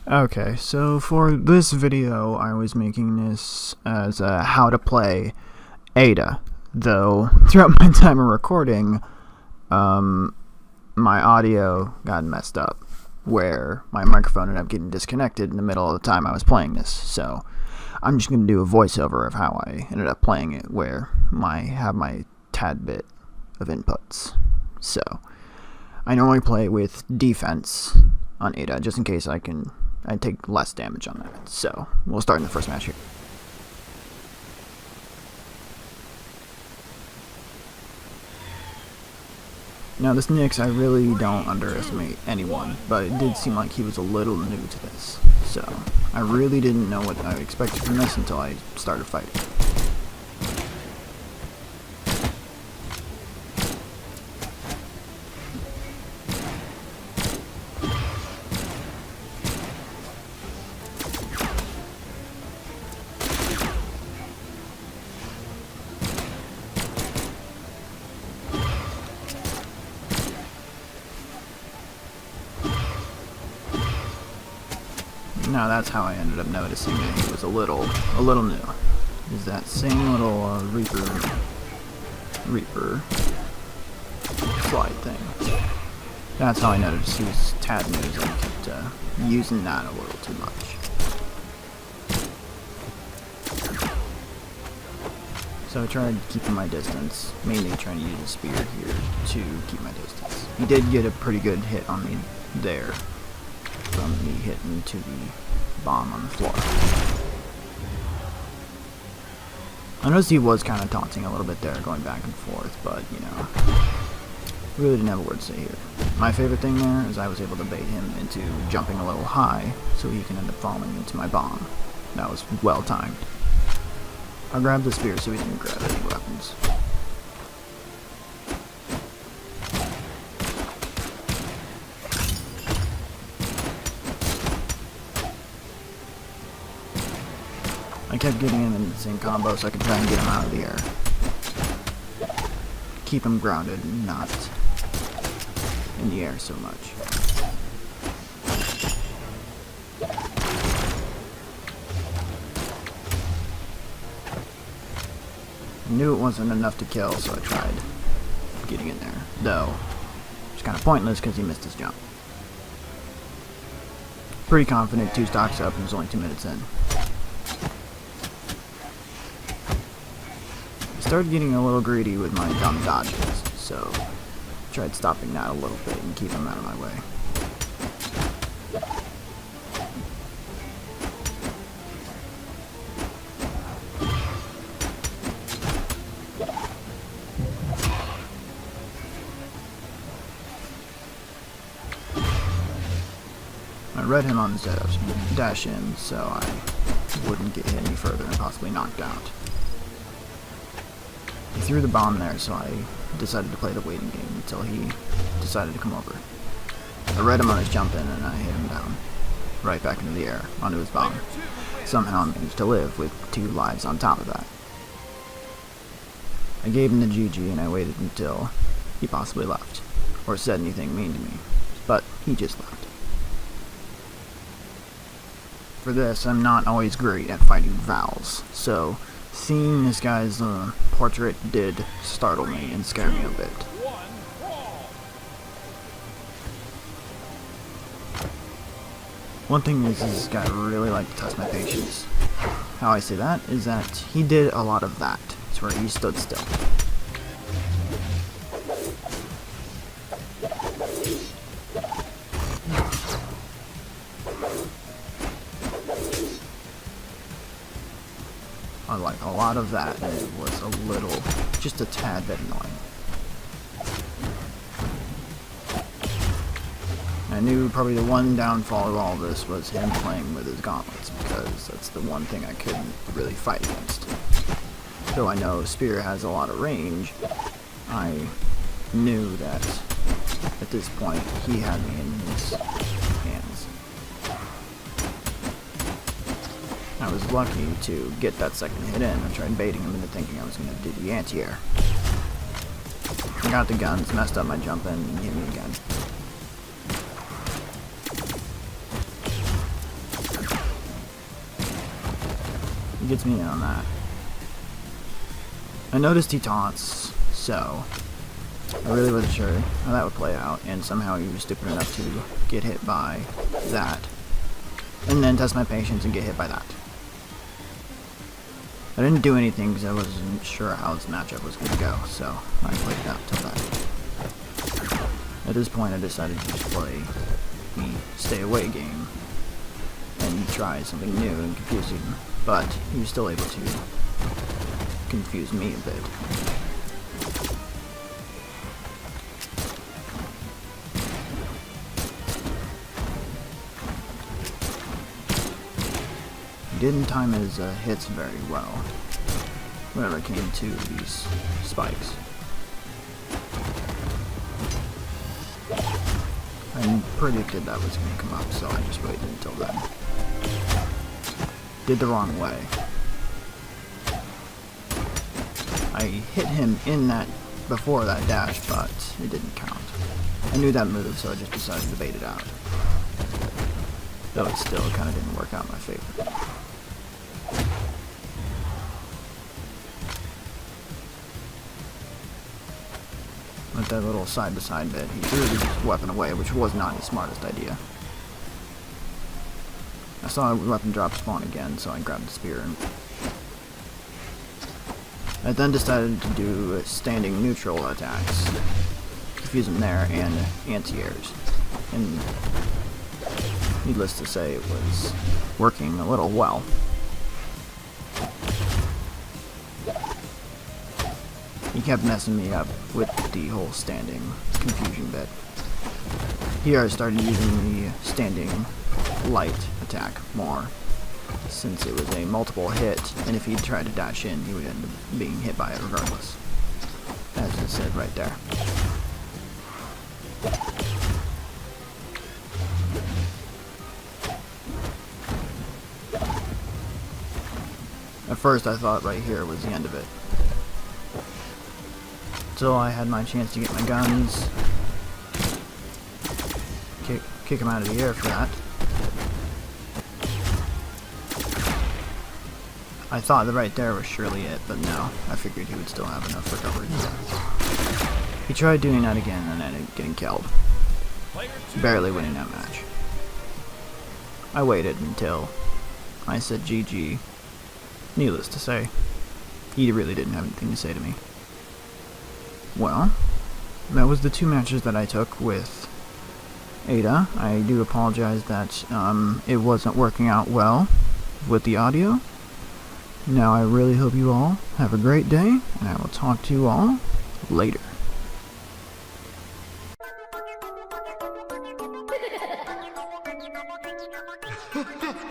Okay, so for this video, I was making this as a how to play Ada, though throughout my time of recording, my audio got messed up, where my microphone ended up getting disconnected in the middle of the time I was playing this, so I'm just going to do a voiceover of how I ended up playing it, where I have my tad bit of inputs. So, I normally play with defense on Ada, just in case I take less damage on that. So, we'll start in the first match here. Now, this Nyx, I really don't underestimate anyone, but it did seem like he was a little new to this. So, I really didn't know what I expected from this until I started fighting. Now that's how I ended up noticing that he was a little new. Is that same little Reaper slide thing. That's how I noticed he was tad new, and I kept using that a little too much. So I tried keeping my distance, mainly trying to use a spear here to keep my distance. He did get a pretty good hit on me there, from me hitting to the bomb on the floor. I noticed he was kind of taunting a little bit there, going back and forth, but, you know, really didn't have a word to say here. My favorite thing there is I was able to bait him into jumping a little high, so he can end up falling into my bomb. That was well timed. I grabbed the spear so he didn't grab any weapons. I kept getting him in the same combo so I could try and get him out of the air. Keep him grounded and not in the air so much. I knew it wasn't enough to kill, so I tried getting in there. Though, it's kind of pointless because he missed his jump. Pretty confident, 2 stocks up, and it was only 2 minutes in. Started getting a little greedy with my dumb dodges, so I tried stopping that a little bit and keep him out of my way. I read him on his dash in, so I wouldn't get hit any further and possibly knocked out. He threw the bomb there, so I decided to play the waiting game until he decided to come over. I read him on his jump in and I hit him down, right back into the air, onto his bomb. Somehow I managed to live with 2 lives on top of that. I gave him the GG and I waited until he possibly left, or said anything mean to me, but he just left. For this, I'm not always great at fighting Vals, so seeing this guy's portrait did startle me and scare me a bit. One thing is this guy really liked to test my patience. How I say that is that he did a lot of that. It's where he stood still. I like a lot of that, and it was a little, just a tad bit annoying. I knew probably the one downfall of all this was him playing with his gauntlets, because that's the one thing I couldn't really fight against. Though I know Spear has a lot of range, I knew that at this point he had me in his hands. I was lucky to get that second hit in. I tried baiting him into thinking I was going to do the anti-air. I got the guns, messed up my jump in, and hit me again. He gets me in on that. I noticed he taunts, so I really wasn't sure how that would play out, and somehow he was stupid enough to get hit by that, and then test my patience and get hit by that. I didn't do anything because I wasn't sure how this matchup was going to go, so I played it out till that. At this point I decided to just play the stay away game and try something new and confusing, but he was still able to confuse me a bit. He didn't time his hits very well whenever it came to these spikes. I predicted that was going to come up, so I just waited until then. Did the wrong way. I hit him in that before that dash, but it didn't count. I knew that move, so I just decided to bait it out. Though it still kind of didn't work out in my favor. With that little side-to-side bit, he threw his weapon away, which was not his smartest idea. I saw a weapon drop spawn again, so I grabbed the spear and I then decided to do standing neutral attacks, confuse him there, and anti-airs. And needless to say, it was working a little well. He kept messing me up with the whole standing confusion bit. Here I started using the standing light attack more, since it was a multiple hit, and if he tried to dash in, he would end up being hit by it regardless. As it said right there. At first I thought right here was the end of it. Until I had my chance to get my guns, kick him out of the air for that. I thought that right there was surely it, but no, I figured he would still have enough recovery. He tried doing that again and ended up getting killed, barely winning that match. I waited until I said GG. Needless to say, he really didn't have anything to say to me. Well, that was the 2 matches that I took with Ada. I do apologize that it wasn't working out well with the audio. Now I really hope you all have a great day, and I will talk to you all later. Ha ha ha!